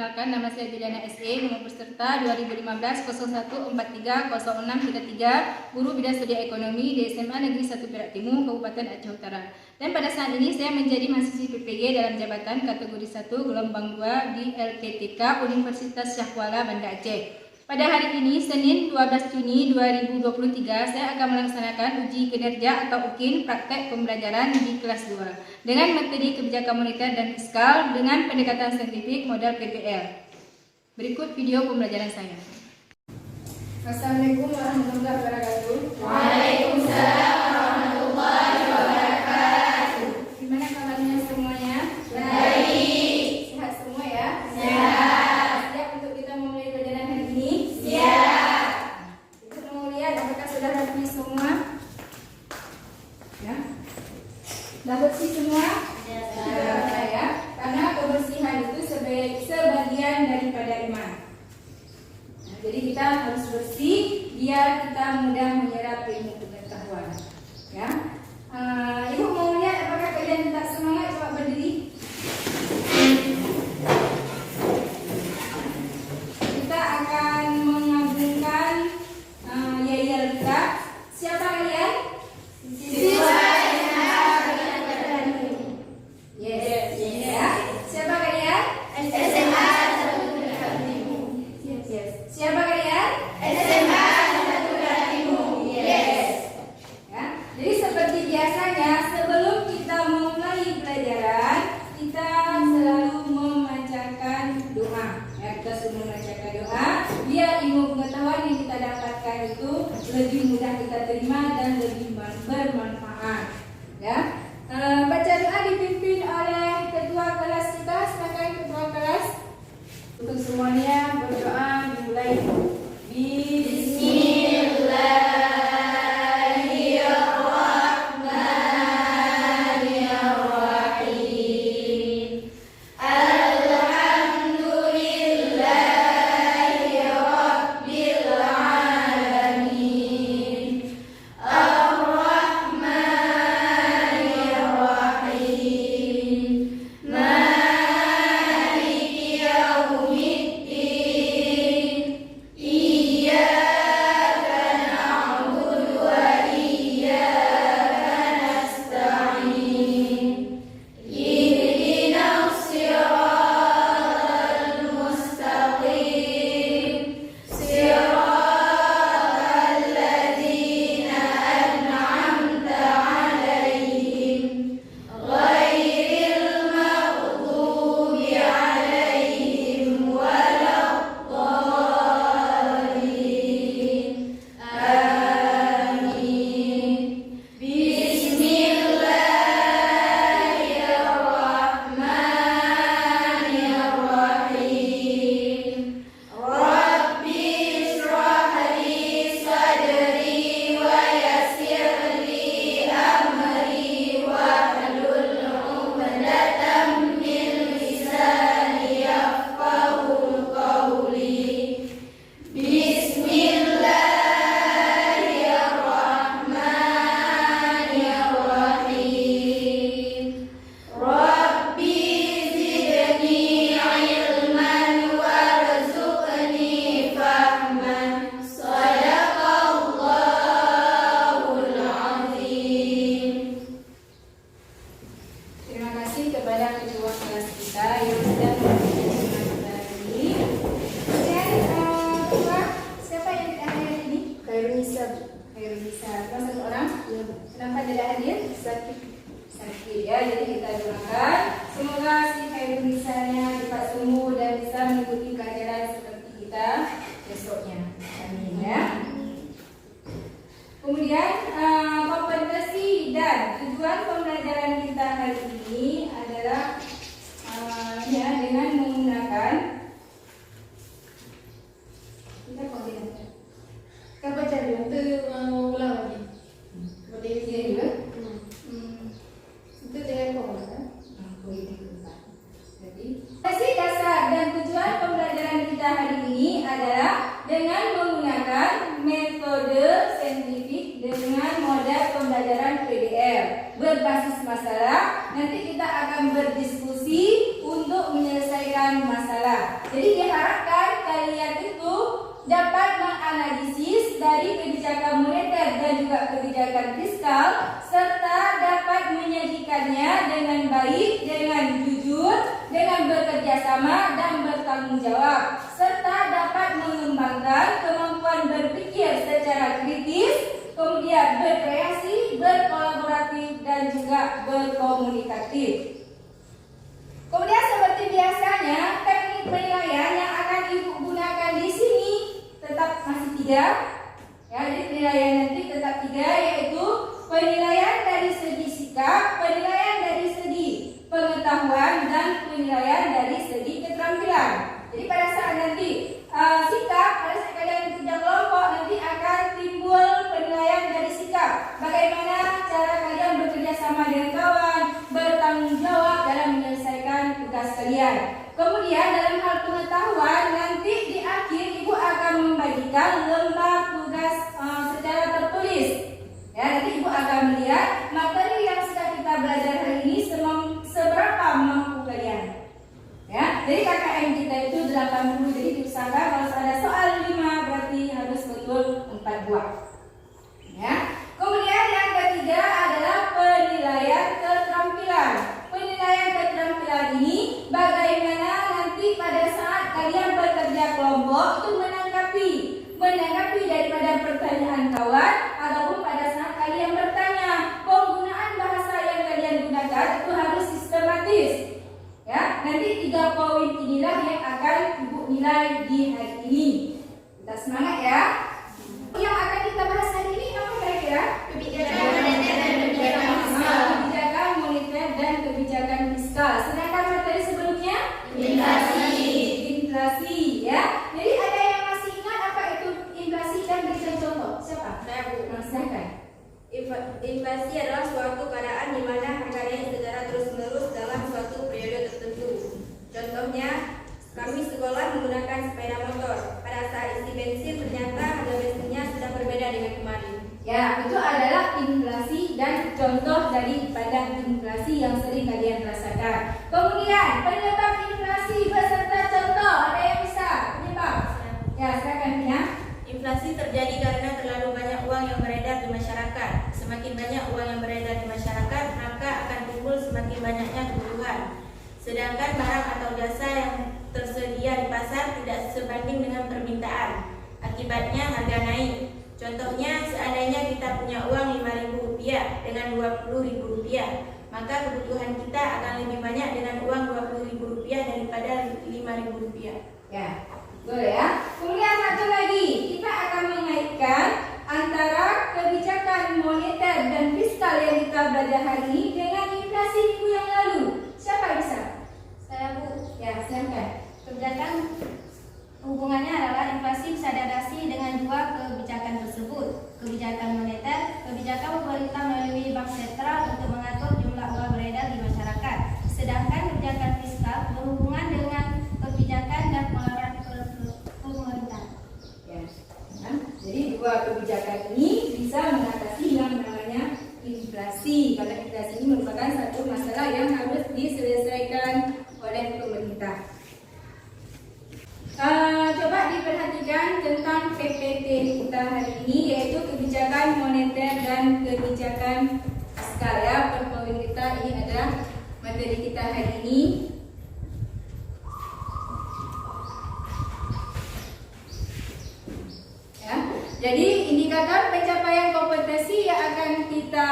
perkenalkan, nama saya Juliana SE, nomor peserta 2015-0143-0633, guru bidang studi ekonomi di SMA Negeri 1 Perak Timur, Kabupaten Aceh Utara. Dan pada saat ini saya menjadi mahasiswi PPG dalam jabatan kategori 1 gelombang 2 di LPTK Universitas Shah Kuala, Banda Aceh. Pada hari ini, Senin 12 Juni 2023, saya akan melaksanakan uji kinerja atau UKIN praktek pembelajaran di kelas 2 dengan materi kebijakan moneter dan fiskal dengan pendekatan saintifik modal PBL. Berikut video pembelajaran saya. Assalamualaikum warahmatullahi wabarakatuh. Waalaikumsalam warahmatullahi wabarakatuh. Gimana kabarnya semuanya? Baik. Sehat semua ya? Sehat. Siap untuk kita memulai pelajaran hari ini? Siap. Kita mau lihat apakah sudah rapi semua? Ya. Sudah bersih semua? Sudah ya. Karena kebersihan itu sebagian daripada iman. Nah, jadi kita harus bersih biar kita mudah menyerap ilmu pengetahuan. Ya. Ibu mau lihat apakah kalian tetap semangat? Coba berdiri. Kita akan mengagungkan yel-yel kita. Siapa kalian? Siswa SMA Yes. Ya. Siapa kalian? SMA Yes. Siapa kalian? SMA 1 Perak Timur. Yes. Ya. Jadi seperti biasanya sebelum kita memulai pelajaran, kita selalu membacakan doa. Ya, kita selalu membacakan doa biar ilmu pengetahuan yang kita dapatkan itu lebih mudah kita terima dan lebih bermanfaat. Ya. Baca doa dipimpin oleh ketua kelas kita. Silakan ketua kelas. Untuk semuanya berdoa dimulai. Bismillahirrahmanirrahim. Alhamdulillahi Rabbil alamin. Ar-Rahmanirrahim. Maliki yaumiddin. Iyyaka na'budu wa iyyaka nasta'in. Ihdinas siratal mustaqim. Siratal ladzina an'amta 'alaihim ghairil maghdubi 'alaihim waladdallin. Amin. Bismillahirrahmanirrahim. Rabbi ishrah li sadri wa yassir li amri wahlul 'uqdatam min lisani yafqahu qawli. Bismillahirrahmanirrahim. Rabbi zidni ilman warzuqni fahman. Shadaqallahul azim. Terima kasih kepada ketua kelas kita yang sudah mengajarkan kita ini. Dan ketua, siapa yang tidak hadir ini? Khairunisa. Cuma satu orang? Kenapa tidak hadir? Sakit ya. Jadi kita doakan semoga si Khairunisanya cepat sembuh dan bisa mengikuti pelajaran seperti kita besoknya. Amin ya. Kemudian kompetensi dan tujuan pembelajaran kita hari ini adalah ya dengan menggunakan kita koordinator. Kita baca dulu. Ulang lagi. Ini juga. Itu dengan komentar. Jadi Kasih dasar dan tujuan pembelajaran kita hari ini adalah dengan menggunakan metode saintifik dengan modal pembelajaran PBL berbasis masalah. Nanti kita akan berdiskusi untuk menyelesaikan masalah. Jadi kebijakan fiskal serta dapat menyajikannya dengan baik, dengan jujur, dengan bekerja sama dan bertanggung jawab, serta dapat mengembangkan kemampuan berpikir secara kritis, kemudian berkreasi, berkolaboratif dan juga berkomunikatif. Kemudian seperti biasanya teknik penilaian yang akan Ibu gunakan di sini tetap masih 3. Ya, jadi penilaian nanti tetap 3, yaitu penilaian dari segi sikap, penilaian dari segi pengetahuan, dan penilaian dari segi keterampilan. Jadi pada saat nanti sikap, pada saat kalian kerja kelompok nanti akan timbul penilaian dari sikap. Bagaimana cara kalian bekerja sama dengan kawan, bertanggung jawab dalam menyelesaikan tugas kalian. Kemudian dalam hal pengetahuan nanti di akhir Ibu akan membagikan lembar tugas secara tertulis. Ya, nanti Ibu akan melihat materi yang sudah kita belajar hari ini seberapa mampu kalian. Ya, jadi KKM kita itu 80, jadi diusahakan kalau ada soal 5 berarti harus betul 4 buah. Ya. Kemudian yang ketiga adalah penilaian keterampilan. Penilaian keterampilan ini bagaimana nanti pada saat kalian bekerja kelompok itu menanggapi daripada pertanyaan kawan, ataupun pada saat kalian bertanya, penggunaan bahasa yang kalian gunakan itu harus sistematis. Ya, nanti 3 poin inilah yang akan Ibu nilai di hari ini. Kita semangat ya. Yang akan kita bahas hari ini apa kira-kira? Kebijakan moneter dan kebijakan fiskal. Kebijakan moneter dan kebijakan fiskal. Sedangkan materi sebelumnya inflasi ya. Jadi ada yang masih ingat apa itu inflasi dan berikan contoh? Siapa? Saya Bu. Silakan. Inflasi adalah suatu keadaan di mana harga naik secara terus-menerus dalam suatu periode tertentu. Contohnya, kami sekolah menggunakan sepeda motor. Pada saat isi bensin ternyata harga bensinnya sudah berbeda dengan kemarin. Ya, itu adalah inflasi dan contoh daripada inflasi yang sering kalian rasakan. Kemudian, penyebab inflasi beserta contoh. Ada yang bisa? Penyebab? Ya, silakan ya. Inflasi terjadi karena terlalu banyak uang yang beredar di masyarakat. Semakin banyak uang yang beredar di masyarakat, maka akan timbul semakin banyaknya kebutuhan. Sedangkan barang atau jasa yang tersedia di pasar tidak sebanding dengan permintaan. Akibatnya harga naik. Contohnya, seandainya kita punya uang Rp5.000 dengan Rp20.000, maka kebutuhan kita akan lebih banyak dengan uang Rp20.000 daripada Rp5.000. Ya, boleh ya. Kemudian satu lagi, kita akan mengaitkan antara kebijakan moneter dan fiskal yang kita belajar hari ini dengan inflasi minggu yang lalu. Siapa yang bisa? Saya Bu. Ya, silakan. Kebijakan hubungannya adalah inflasi bisa diatasi dengan 2 kebijakan tersebut. Kebijakan moneter, kebijakan pemerintah melalui bank sentral untuk mengatur jumlah uang beredar di masyarakat. Sedangkan kebijakan fiskal berhubungan dengan kebijakan dan pengeluaran pemerintah. Ya. Jadi 2 kebijakan ini bisa mengatasi yang namanya inflasi. Karena inflasi ini merupakan satu masalah yang harus diselesaikan oleh pemerintah. Coba diperhatikan tentang PPT kita hari ini, yaitu kebijakan moneter dan kebijakan fiskal ya. Per poin kita ini adalah materi kita hari ini. Ya. Jadi indikator pencapaian kompetensi yang akan kita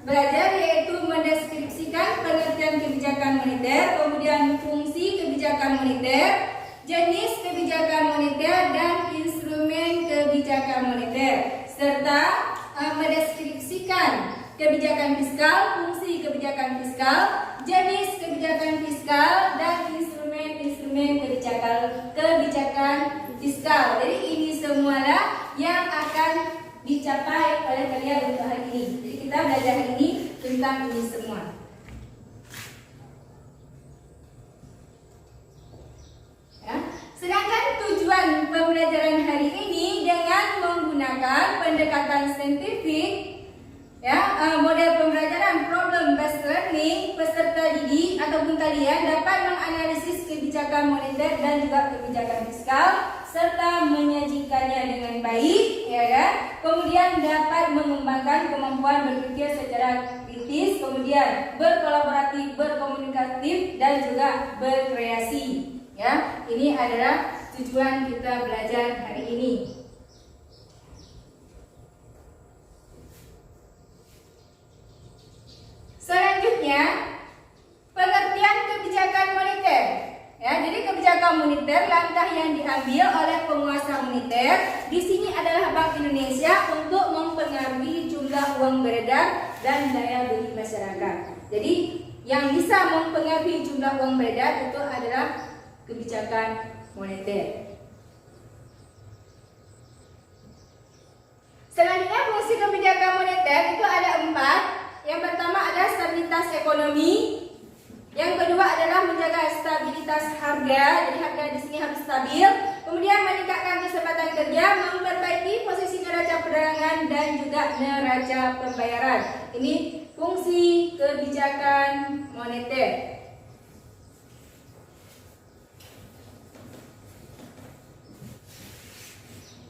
belajar yaitu mendeskripsikan pengertian kebijakan moneter, kemudian fungsi kebijakan moneter, jenis kebijakan moneter dan instrumen kebijakan moneter, serta mendeskripsikan kebijakan fiskal, fungsi kebijakan fiskal, jenis kebijakan fiskal dan instrumen kebijakan fiskal. Jadi ini semualah yang akan dicapai oleh kalian untuk hari ini. Jadi kita belajar hari ini tentang ini semua. Sedangkan tujuan pembelajaran hari ini dengan menggunakan pendekatan saintifik, ya, model pembelajaran problem based learning, peserta didik ataupun kalian dapat menganalisis kebijakan moneter dan juga kebijakan fiskal serta menyajikannya dengan baik, ya kan? Kemudian dapat mengembangkan kemampuan berpikir secara kritis, kemudian berkolaboratif, berkomunikatif, dan juga berkreasi. Ya, ini adalah tujuan kita belajar hari ini. Selanjutnya, pengertian kebijakan moneter. Ya, jadi kebijakan moneter langkah yang diambil oleh penguasa moneter di sini adalah Bank Indonesia untuk mempengaruhi jumlah uang beredar dan daya beli masyarakat. Jadi yang bisa mempengaruhi jumlah uang beredar itu adalah kebijakan moneter. Selanjutnya fungsi kebijakan moneter itu ada 4. Yang pertama adalah stabilitas ekonomi. Yang kedua adalah menjaga stabilitas harga, jadi harga di sini harus stabil. Kemudian meningkatkan kesempatan kerja, memperbaiki posisi neraca perdagangan dan juga neraca pembayaran. Ini fungsi kebijakan moneter.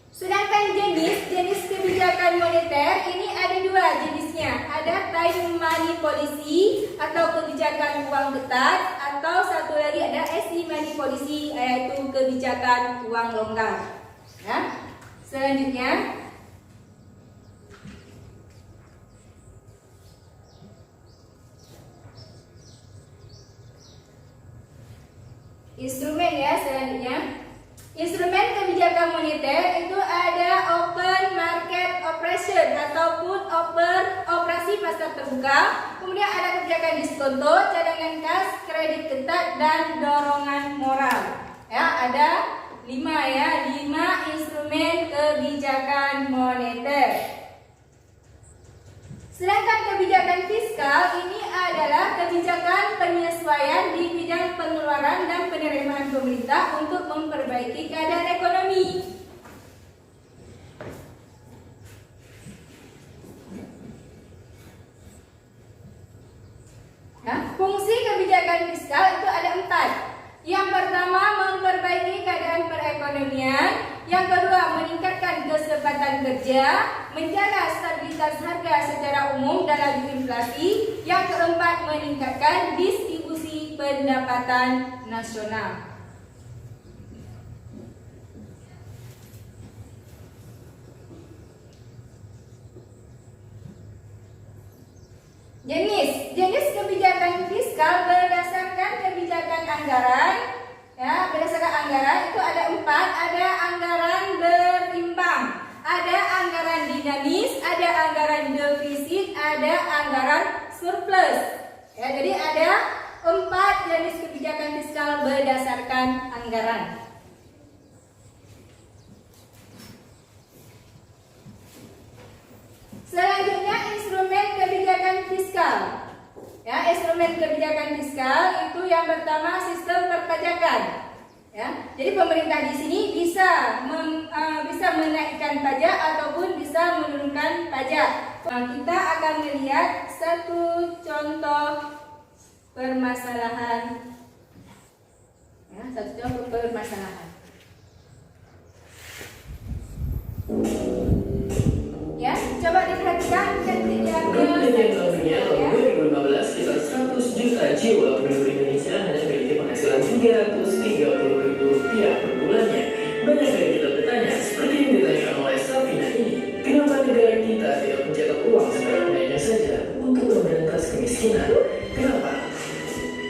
Sedangkan jenis kebijakan moneter ini ada 2 jenisnya. Ada time money policy atau kebijakan uang ketat, atau satu lagi ada easy money policy yaitu kebijakan uang longgar. Ya. Selanjutnya instrumen ya, selanjutnya instrumen kebijakan moneter itu ada open market operation ataupun operasi pasar terbuka. Kemudian ada kebijakan diskonto, cadangan kas, kredit ketat, dan dorongan moral. Ya, ada 5 instrumen kebijakan moneter. Sedangkan kebijakan fiskal ini adalah kebijakan penyesuaian di bidang pengeluaran dan penerimaan pemerintah untuk memperbaiki keadaan ekonomi. Nah, fungsi kebijakan fiskal itu ada 4. Yang pertama, memperbaiki keadaan perekonomian. Yang kedua, meningkatkan kesempatan kerja, menjaga stabilitas harga secara umum dan laju inflasi. Yang keempat, meningkatkan distribusi pendapatan nasional. Jenis kebijakan fiskal berdasarkan kebijakan anggaran. Ya, berdasarkan anggaran itu ada 4. Ada anggaran berimbang, ada anggaran dinamis, ada anggaran defisit, ada anggaran surplus. Ya, jadi ada 4 jenis kebijakan fiskal berdasarkan anggaran. Selanjutnya instrumen kebijakan fiskal. Ya, instrumen kebijakan fiskal itu yang pertama sistem perpajakan. Ya, jadi pemerintah di sini bisa menaikkan pajak ataupun bisa menurunkan pajak. Kita akan melihat satu contoh permasalahan. Ya, satu contoh permasalahan. Ya, coba diperhatikan ketika Pertanyaan tahunnya tahun 2015 sekitar 100 juta jiwa penduduk Indonesia hanya memiliki penghasilan Rp330.000 per bulannya. Banyak dari kita bertanya, seperti yang ditanyakan oleh Safina ini, kenapa negara kita tidak mencetak uang sebanyak-banyaknya saja untuk memberantas kemiskinan? Kenapa?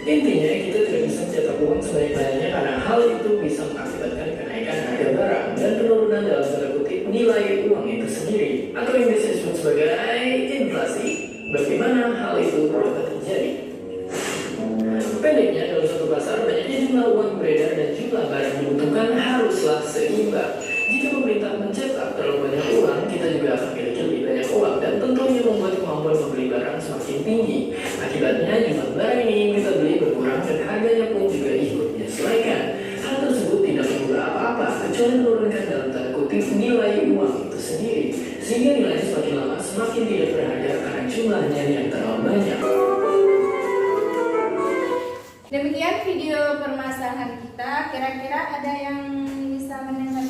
Intinya kita tidak bisa mencetak uang sebanyak-banyaknya karena hal itu bisa mengakibatkan kenaikan harga barang dan penurunan dalam tanda kutip nilai uang itu sendiri, atau yang biasa disebut sebagai inflasi. Bagaimana hal itu dapat terjadi? Pendeknya, dalam suatu pasar banyaknya jumlah uang beredar dan jumlah barang dibutuhkan haruslah seimbang. Jika pemerintah mencetak terlalu banyak uang, kita juga akan memiliki lebih banyak uang dan tentunya membuat kemampuan membeli barang semakin tinggi. Akibatnya jumlah barang yang ingin kita beli berkurang dan harganya pun juga ikut menyesuaikan. Hal tersebut tidak mengubah apa-apa kecuali menurunkan dalam tanda kutip nilai uang itu sendiri, sehingga nilainya semakin lama semakin tidak berharga karena jumlahnya yang terlalu banyak. Demikian video permasalahan kita. Kira-kira ada yang bisa mendengar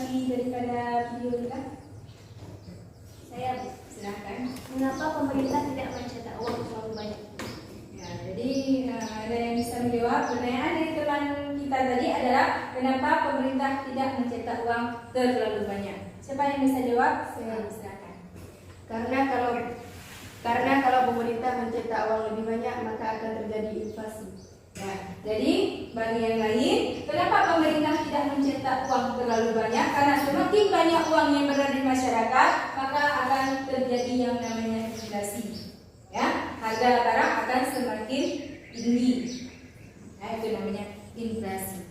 pemerintah tidak mencetak uang terlalu banyak? Ya, jadi ada yang bisa menjawab. Pertanyaan dari teman kita tadi adalah kenapa pemerintah tidak mencetak uang terlalu banyak? Siapa yang bisa jawab? Saya silakan. Karena kalau pemerintah mencetak uang lebih banyak maka akan terjadi inflasi. Ya, jadi bagi yang lain, kenapa pemerintah tidak mencetak uang terlalu banyak? Karena semakin banyak uang yang berada di masyarakat, maka akan terjadi yang namanya inflasi. Ya, harga barang akan semakin tinggi. Nah, itu namanya inflasi.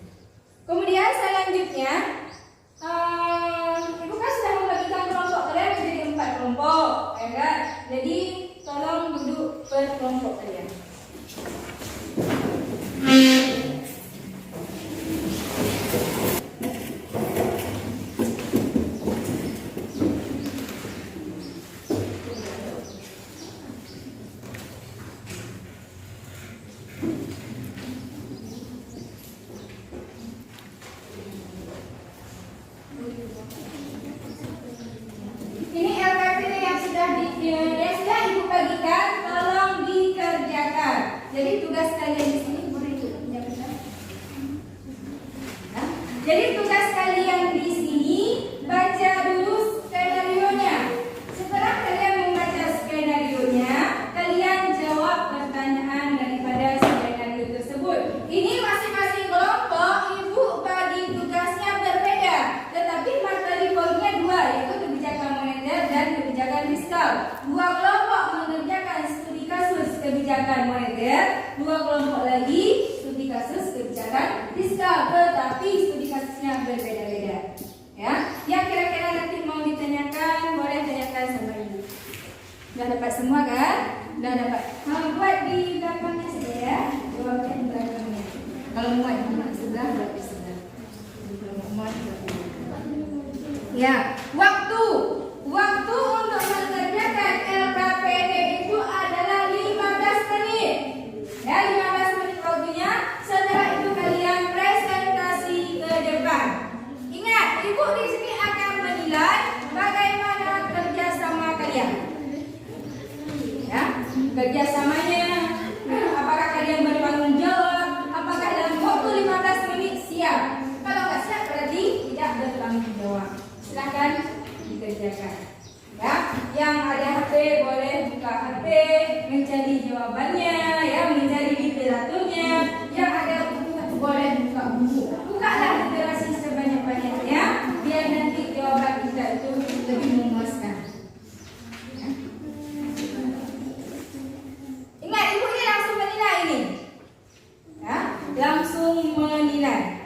Kemudian selanjutnya, Ibu kan sudah membagikan kelompok kalian menjadi 4 kelompok, ya kan? Jadi tolong duduk per kelompok kalian. Ini LKPD yang sudah Ibu bagikan, tolong dikerjakan. Jadi tugas kalian di sini boleh Ibu pinjamkan. Nah, jadi tugas kalian di sini baca dulu skenario-nya. Setelah kalian membaca skenario-nya, kalian jawab pertanyaan daripada skenario tersebut. Ini masing-masing kelompok Ibu bagi tugasnya berbeda, tetapi materi poinnya 2, yaitu kebijakan moneter dan kebijakan fiskal. 2 kelompok mengerjakan studi kasus kebijakan moneter, 2 kelompok lagi studi kasus kebijakan fiskal, tetapi studi kasusnya berbeda-beda. Ya, yang kira-kira nanti mau ditanyakan boleh tanyakan sama Ibu. Sudah dapat semua kan? Sudah dapat. Buat di belakangnya saja ya. Jawabnya di belakangnya. Kalau muat di sebelah, buat di sebelah. Kalau muat buat di sebelah. Ya, waktu untuk mengerjakan LKPD itu adalah 15 menit. Ya, 15 menit waktunya. Setelah itu kalian presentasi ke depan. Ingat, Ibu di sini akan menilai bagaimana kerjasama kalian. Ya, kerjasamanya. Apakah kalian bertanggung jawab? Apakah dalam waktu 15 menit siap? Kalau nggak siap berarti tidak bertanggung jawab. Silakan dikerjakan. Ya, yang ada HP boleh buka HP, mencari jawabannya, ya, mencari literaturnya. Yang ada buku boleh buka buku. Bukalah literasi sebanyak-banyaknya, biar nanti jawaban kita itu lebih memuaskan. Ya. Ingat, Ibu ini langsung menilai ini. Ya, langsung menilai.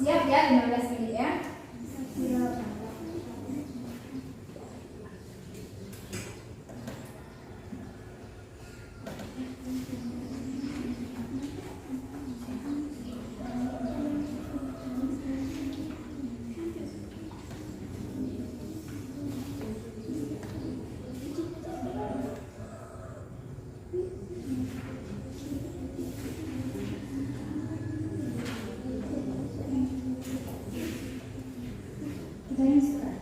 Siap ya 15 menit ya. Kita yang suka.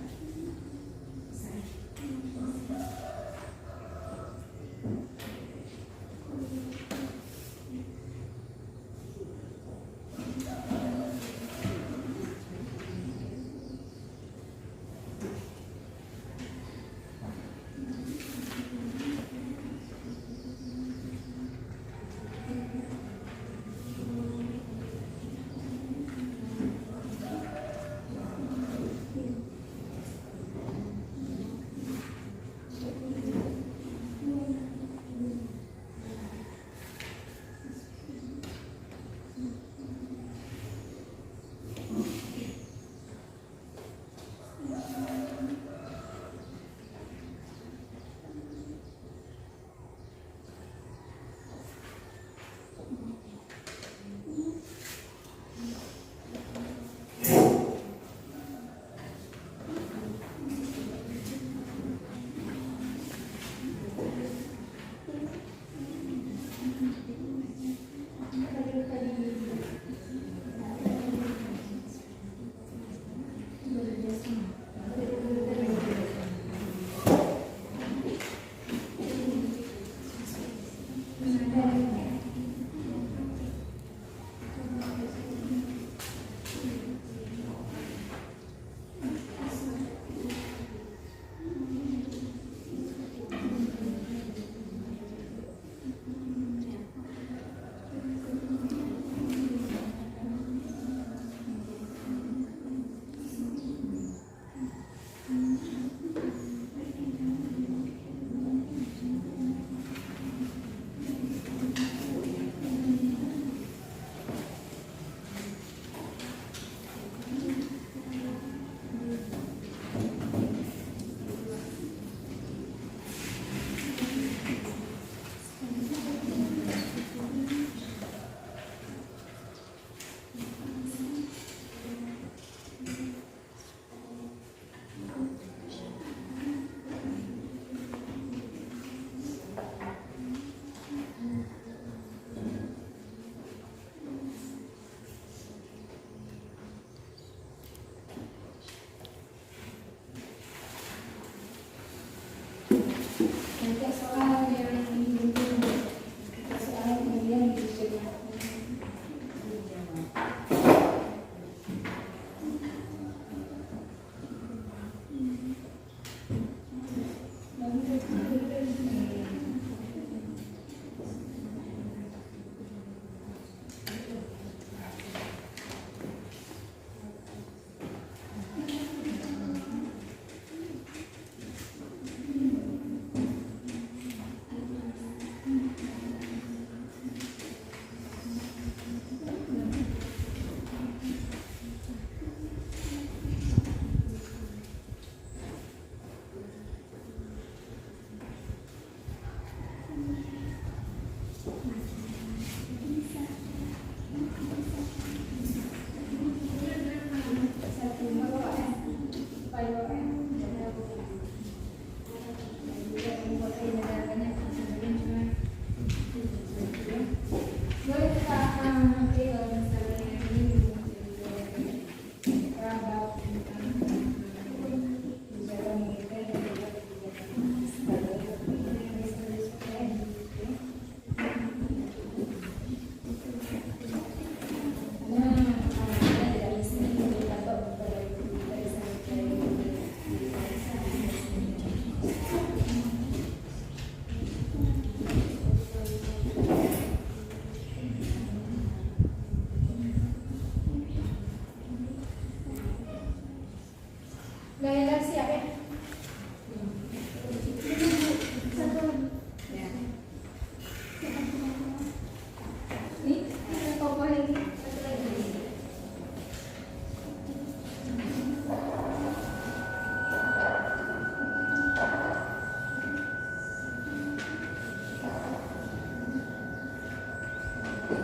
Ini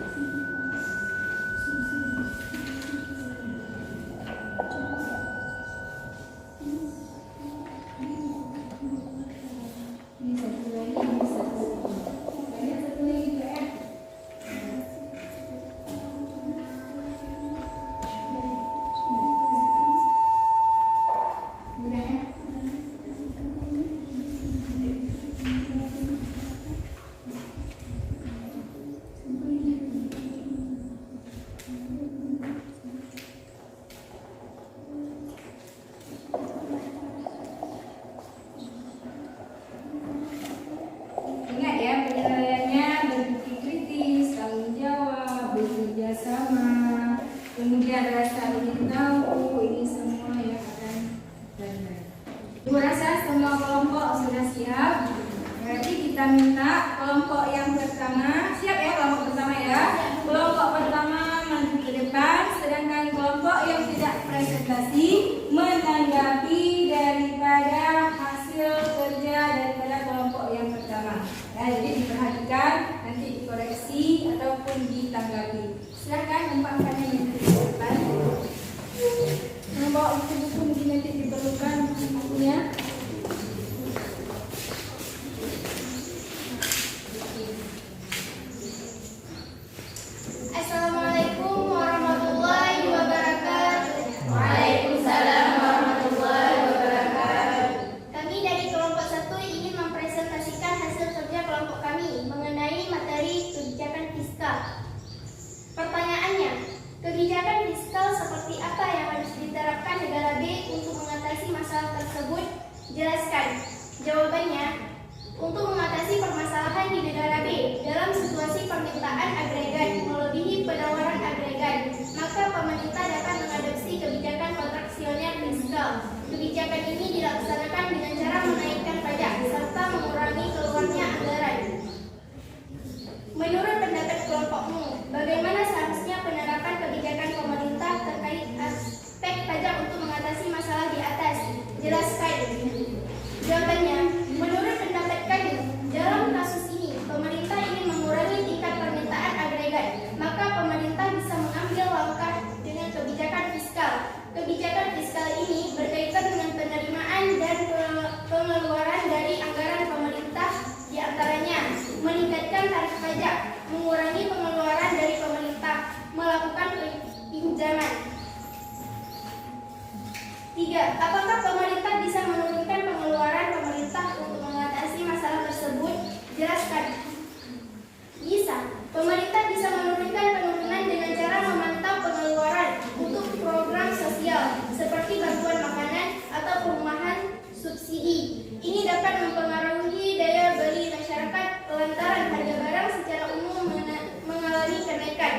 satu lagi, ini satu. Banyak satu lagi juga ya. Mudah ya. Ingat ya, penilaiannya berpikir kritis, tanggung jawab, bekerja sama, kemudian rasa ingin tahu, ini semua yang akan benar. Ibu rasa semua kelompok sudah siap. Berarti kita minta kelompok yang pertama, siap ya kelompok pertama ya. Kelompok pertama maju ke depan, sedangkan kelompok yang tidak presentasi menanggapi daripada hasil kerja daripada kelompok yang pertama. Ya, jadi diperhatikan, nanti dikoreksi ataupun ditanggapi. Silakan tempatkannya di depan. Membawa buku-buku mungkin nanti diperlukan bukunya. Assalamualaikum warahmatullahi wabarakatuh. Waalaikumsalam warahmatullahi wabarakatuh. Kami dari kelompok 1 ingin mempresentasikan hasil kerja kelompok kami mengenai materi kebijakan fiskal. Pertanyaannya, kebijakan fiskal seperti apa yang harus diterapkan negara B untuk mengatasi masalah tersebut? Jelaskan. Jawabannya, untuk mengatasi permasalahan di negara B dalam situasi permintaan agregat melebihi penawaran agregat, maka pemerintah dapat mengadopsi kebijakan kontraksioner fiskal. Kebijakan ini dilaksanakan dengan cara menaikkan pajak serta mengurangi keluarnya anggaran. Menurut pendapat kelompokmu, bagaimana seharusnya penerapan kebijakan pemerintah terkait aspek pajak untuk mengatasi masalah di atas? Jelaskan. Jawabannya, menurut pendapat kami, dalam kasus ini, pemerintah ingin mengurangi tingkat permintaan agregat, maka pemerintah bisa mengambil langkah dengan kebijakan fiskal. Kebijakan fiskal ini berkaitan dengan penerimaan dan pengeluaran dari anggaran pemerintah, di antaranya meningkatkan tarif pajak, mengurangi pengeluaran dari pemerintah, melakukan pinjaman. 3. Apakah pemerintah bisa menurunkan pengeluaran pemerintah untuk mengatasi masalah tersebut? Jelaskan. Bisa. Pemerintah bisa menurunkan penurunan dengan cara memantau pengeluaran untuk program sosial seperti bantuan makanan atau perumahan subsidi. Ini dapat mempengaruhi daya beli masyarakat lantaran harga barang secara umum mengalami kenaikan.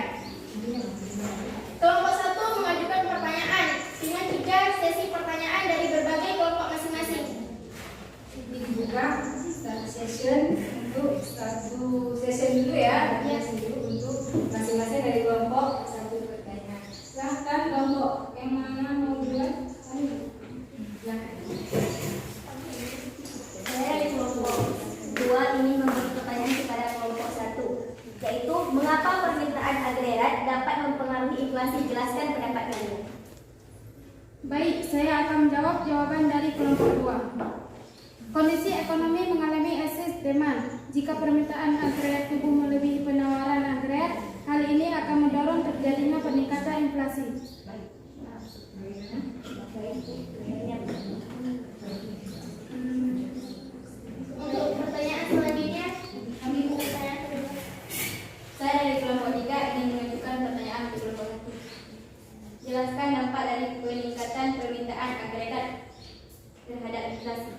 Kelompok 1 mengajukan pertanyaan dengan 3 sesi pertanyaan dari berbagai kelompok masing-masing. Dibuka satu session untuk satu session dulu ya. Dulu untuk masing-masing dari kelompok satu pertanyaan. Silahkan kelompok yang mana mau duluan? Silahkan. Saya dari kelompok 2 ingin memberi pertanyaan kepada kelompok 1, yaitu mengapa permintaan agregat dapat mempengaruhi inflasi? Jelaskan pendapat kalian. Baik, saya akan menjawab jawaban dari kelompok 2. Kondisi ekonomi mengalami excess demand. Jika permintaan agregat tubuh melebihi penawaran agregat, hal ini akan mendorong terjadinya peningkatan inflasi. Untuk pertanyaan selanjutnya, kami pertanyaan kedua. Saya dari kelompok 3 ingin mengajukan pertanyaan untuk kelompok 1. Jelaskan dampak dari peningkatan permintaan agregat terhadap inflasi.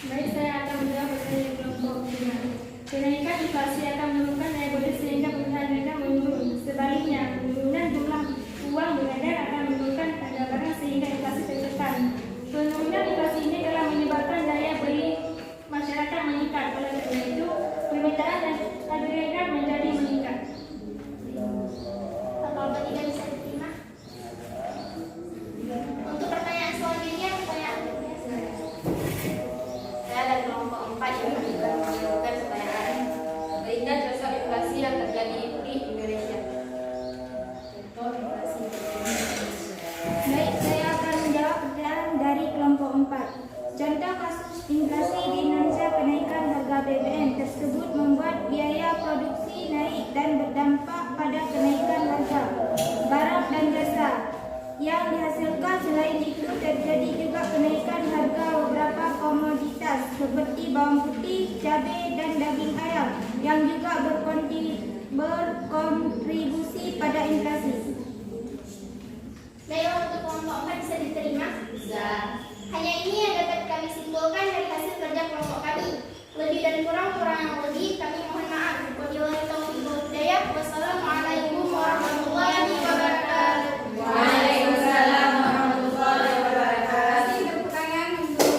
Baik, saya akan menjawab pertanyaan kelompok 5. Kenaikan inflasi akan menurunkan daya beli sehingga pilihan mereka menurun. Sebaliknya, penurunan jumlah uang beredar akan menurunkan harga barang sehingga inflasi tertekan. Penurunan inflasi ini telah menyebabkan daya beli masyarakat meningkat. Oleh karena itu, permintaan dan agregat menjadi meningkat. Kelompok 3 bisa diterima. Untuk pertanyaan selanjutnya, pertanyaan kedua. Saya dari kelompok 4 yang mengajukan pertanyaan. Melihat dasar inflasi yang terjadi di Yang dihasilkan selain itu terjadi juga kenaikan harga beberapa komoditas seperti bawang putih, cabai, dan daging ayam yang juga berkontribusi pada inflasi. Baiklah, untuk kelompok 4 bisa diterima? Bisa. Hanya ini yang dapat kami simpulkan dari hasil kerja kelompok kami. Lebih dan kurang yang lebih kami mohon maaf. Wabillahi taufiq wal hidayah. Wassalamualaikum warahmatullahi wabarakatuh. Waalaikumsalam warahmatullahi wabarakatuh. Tepuk tangan untuk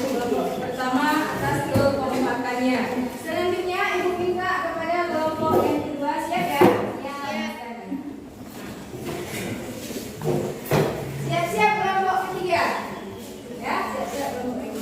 kelompok pertama atas kekompakannya. Selanjutnya Ibu minta kepada kelompok yang kedua, siap ya? Siap-siap kelompok ketiga. Ya, siap-siap kelompok ketiga.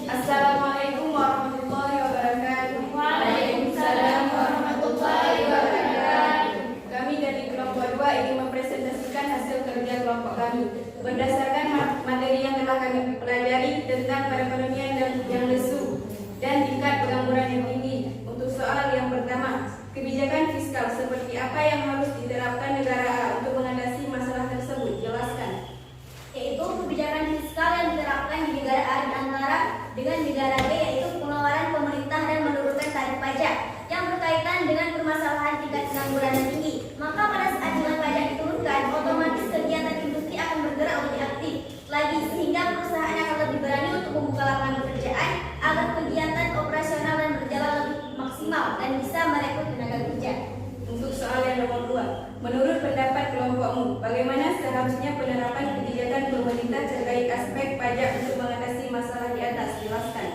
Assalamualaikum warahmatullahi wabarakatuh. Waalaikumsalam warahmatullahi wabarakatuh. Kami dari kelompok 2 ingin mempresentasikan hasil kerja kelompok kami. Berdasarkan materi yang telah kami pelajari tentang perekonomian yang lesu dan tingkat pengangguran yang tinggi. Untuk soal yang pertama, kebijakan fiskal seperti apa yang harus diterapkan negara A untuk mengatasi masalah tersebut? Jelaskan. Yaitu kebijakan fiskal yang diterapkan di negara A di antara dengan negara B, yaitu pengeluaran pemerintah dan menurunkan tarif pajak yang berkaitan dengan permasalahan tingkat pengangguran yang tinggi. Maka pada saat nilai pajak diturunkan, otomatis kegiatan industri akan bergerak lebih aktif lagi, sehingga perusahaan akan lebih berani untuk membuka lapangan pekerjaan agar kegiatan operasional dan berjalan lebih maksimal dan bisa merekrut tenaga kerja. Untuk soal yang nomor 2, menurut pendapat kelompokmu, bagaimana seharusnya penerapan kebijakan pemerintah terkait aspek pajak untuk mengatasi masalah di atas? Jelaskan.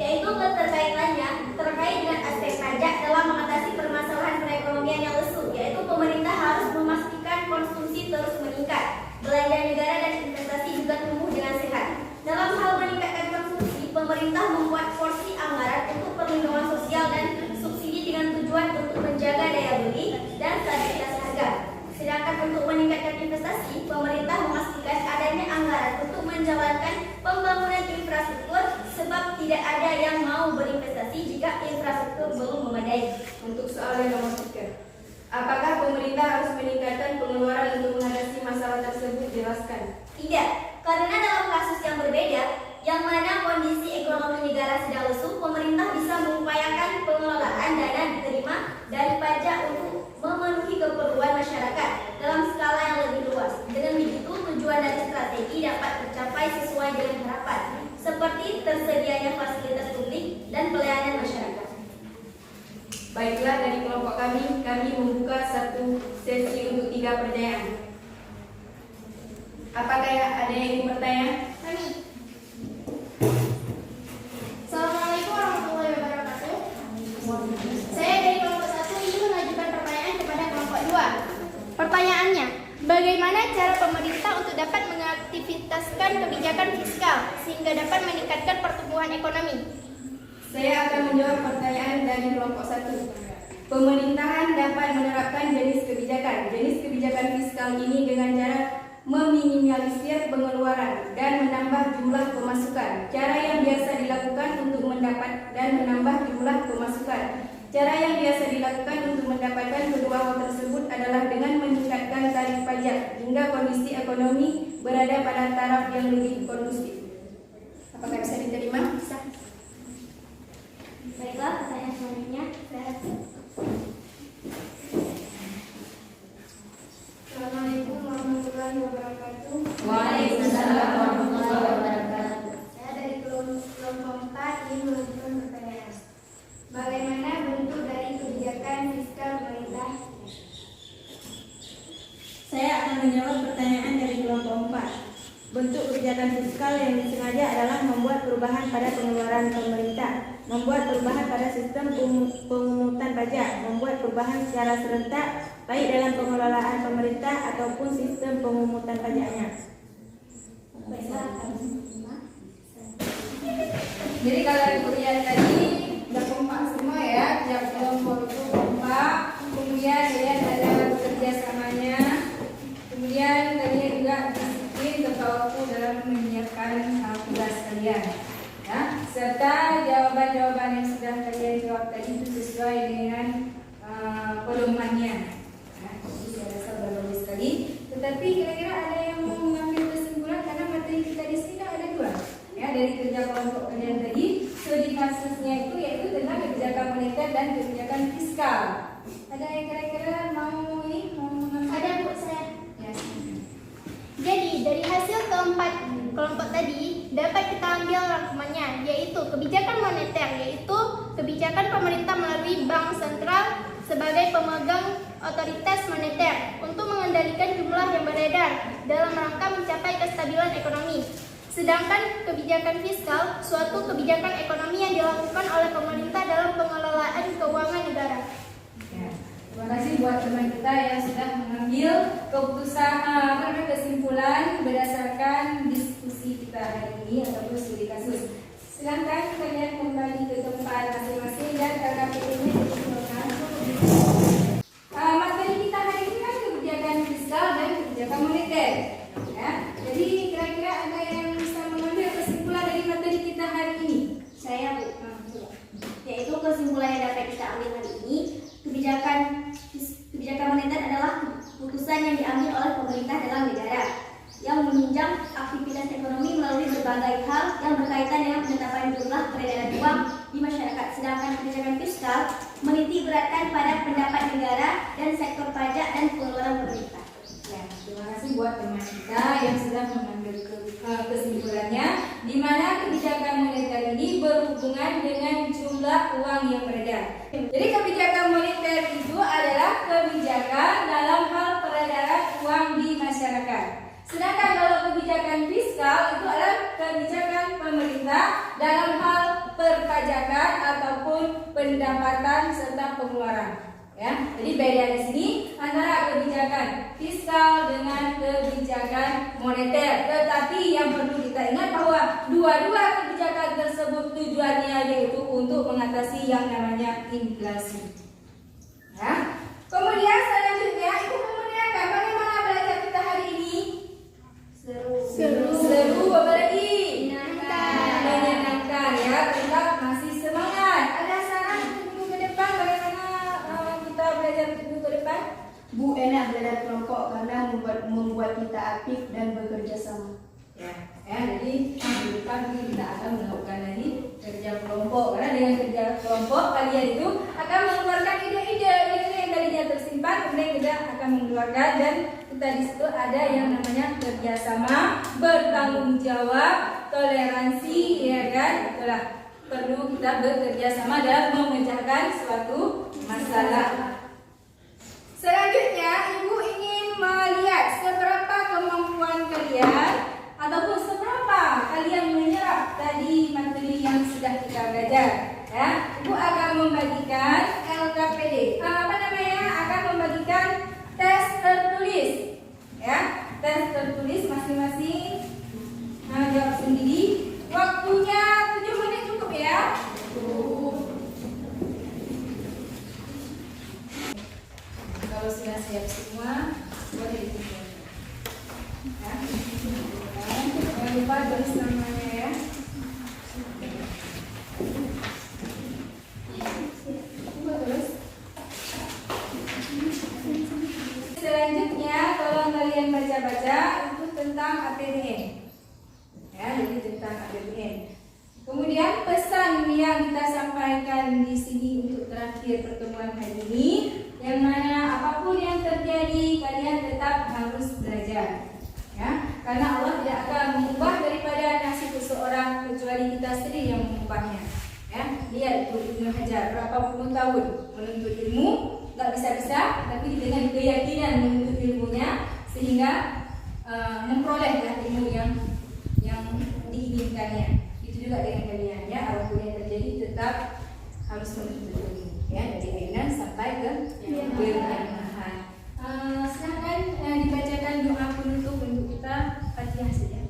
Yaitu keterkaitannya terkait dengan aspek pajak dalam mengatasi permasalahan perekonomian yang lesu, yaitu pemerintah harus memastikan konsumsi terus meningkat, belanja negara dan investasi juga tumbuh dengan sehat. Dalam hal meningkatkan konsumsi, pemerintah membuat porsi anggaran untuk perlindungan sosial dan subsidi dengan tujuan untuk menjaga daya beli dan stabilitas harga. Sedangkan untuk meningkatkan investasi, pemerintah memastikan adanya anggaran untuk menjalankan pembangunan infrastruktur, sebab tidak ada yang mau berinvestasi jika infrastruktur belum memadai. Untuk soal yang nomor 3, apakah pemerintah harus meningkatkan pengeluaran untuk mengatasi masalah tersebut? Jelaskan. Tidak, karena dalam kasus yang berbeda, yang mana kondisi ekonomi negara sedang lesu, pemerintah bisa mengupayakan pengelolaan dana diterima dari pajak untuk memenuhi keperluan masyarakat dalam skala yang lebih luas. Dengan begitu, tujuan dari strategi dapat tercapai sesuai dengan harapan, seperti tersedianya fasilitas publik dan pelayanan masyarakat. Baiklah, dari kelompok kami membuka satu sesi untuk 3 pertanyaan. Apakah ada yang ingin bertanya? Assalamualaikum warahmatullahi wabarakatuh. Saya dari kelompok 1 ingin mengajukan pertanyaan kepada kelompok 2. Pertanyaannya, bagaimana cara pemerintah untuk dapat mengaktivitaskan kebijakan fiskal sehingga dapat meningkatkan pertumbuhan ekonomi? Saya akan menjawab pertanyaan dari kelompok 1. Pemerintahan dapat menerapkan jenis kebijakan fiskal ini dengan cara meminimalisir pengeluaran dan menambah jumlah pemasukan. Cara yang biasa dilakukan untuk mendapat dan menambah jumlah pemasukan. Cara yang biasa dilakukan untuk mendapatkan kedua hal tersebut adalah dengan meningkatkan tarif pajak hingga kondisi ekonomi berada pada taraf yang lebih kondusif. Apakah bisa diterima? Bisa. Baiklah, pertanyaan selanjutnya. Assalamualaikum warahmatullahi wabarakatuh. Waalaikumsalam warahmatullahi wabarakatuh. Saya dari kelompok 4 ingin mengajukan pertanyaan. Bagaimana bentuk dari kebijakan fiskal pemerintah? Saya akan menjawab pertanyaan dari kelompok 4. Bentuk kebijakan fiskal yang disengaja adalah membuat perubahan pada pengeluaran pemerintah, membuat perubahan pada sistem pemungutan pajak, membuat perubahan secara serentak baik dalam pengelolaan pemerintah ataupun sistem pemungutan pajaknya. Jadi kalau ibu lihat tadi udah kompak semua ya, tiap kelompok itu kompak. Kemudian lihat ada bekerja samanya. Kemudian kalian juga disiplin bertawakal dalam menyiapkan tugas kalian. Ya. serta jawaban-jawaban yang sudah kalian jawab tadi itu sesuai dengan pedomannya. Jadi saya rasa sudah bagus sekali. Tetapi kira-kira ada yang mau mengambil kesimpulan karena materi kita di sini ada dua, ya, dari kerja kelompok kalian tadi. Studi kasusnya itu yaitu tentang kebijakan moneter dan kebijakan fiskal. Ada yang kira-kira mau mengambil? Ada Bu saya. Ya. Jadi dari hasil keempat kelompok tadi dapat kita ambil rangkumannya, yaitu kebijakan moneter, yaitu kebijakan pemerintah melalui bank sentral sebagai pemegang otoritas moneter untuk mengendalikan jumlah yang beredar dalam rangka mencapai kestabilan ekonomi. Sedangkan kebijakan fiskal, suatu kebijakan ekonomi yang dilakukan oleh pemerintah dalam pengelolaan keuangan negara. Ya, terima kasih buat teman kita yang sudah mengambil keputusan kesimpulan berdasarkan diskusi kita hari ini ataupun studi kasus. Silakan kalian kembali ke tempat masing-masing dan LKPD-nya dikumpulkan. Materi kita hari ini kan kebijakan fiskal dan kebijakan moneter. Ya, jadi kira-kira ada yang bisa mengambil kesimpulan dari materi kita hari ini? Saya Bu, yaitu kesimpulan yang dapat kita ambil hari ini, kebijakan moneter adalah keputusan yang diambil oleh pemerintah dalam negara yang menunjang aktivitas ekonomi melalui berbagai hal yang berkaitan dengan penetapan jumlah peredaran uang di masyarakat. Sedangkan kebijakan fiskal menitik beratkan pada pendapat negara dan sektor pajak dan pengeluaran pemerintah. Ya, terima kasih buat teman kita yang sudah mengambil kesimpulannya, di mana kebijakan moneter ini berhubungan dengan jumlah uang yang beredar. Jadi kebijakan moneter itu adalah kebijakan dalam hal peredaran uang di masyarakat. Sedangkan kalau kebijakan fiskal itu adalah kebijakan pemerintah dalam hal perpajakan ataupun pendapatan serta pengeluaran. Ya, jadi beda di sini antara kebijakan fiskal dengan kebijakan moneter. Tetapi yang perlu kita ingat bahwa dua-dua kebijakan tersebut tujuannya yaitu untuk mengatasi yang namanya inflasi. Ya. Kemudian selanjutnya Ibu memuliakan bagaimana belajar kita hari ini? Seru apalagi? Menyenangkan ya, tetap masih semangat. Ada saran untuk minggu ke depan bagaimana kita belajar minggu ke depan? Bu, enak belajar kelompok karena membuat kita aktif dan bekerja sama. Ya, jadi minggu depan kita akan melakukan lagi kerja kelompok. Karena dengan kerja kelompok kalian itu akan mengeluarkan ide-ide yang tadinya tersimpan, kemudian kita akan mengeluarkan, dan kita di situ ada yang namanya kerjasama, bertanggung jawab, toleransi, ya kan? Itulah perlu kita bekerja sama dalam memecahkan suatu masalah. Selanjutnya, Ibu ingin melihat seberapa kemampuan kalian ataupun seberapa kalian menyerap tadi materi yang sudah kita belajar. Ya, Ibu akan membagikan LKPD. Akan membagikan tes tertulis. Ya, tes tertulis masing-masing jawab sendiri. Waktunya 7 menit cukup ya. Kalau sudah siap semua, boleh ditutup. Ya. Jangan lupa tulis namanya ya. Selanjutnya, tolong kalian baca-baca itu tentang APBN. Ya, jadi tentang APBN. Kemudian pesan yang kita sampaikan di sini untuk terakhir pertemuan hari ini, yang mana apapun yang terjadi kalian tetap harus belajar. Ya, karena Allah tidak akan mengubah daripada nasib seseorang kecuali kita sendiri yang mengubahnya. Ya, lihat Ibnu Hajar berapa puluh tahun menuntut ilmu, nggak bisa-bisa, tapi dengan keyakinan menuntut ilmunya sehingga memperoleh ilmu yang diinginkannya. Itu juga dengan kalian ya, apapun yang terjadi tetap harus menuntut ilmu ya, dari ayunan sampai ke keilmuan. Silakan dibacakan doa penutup untuk kita, Fatihah saja.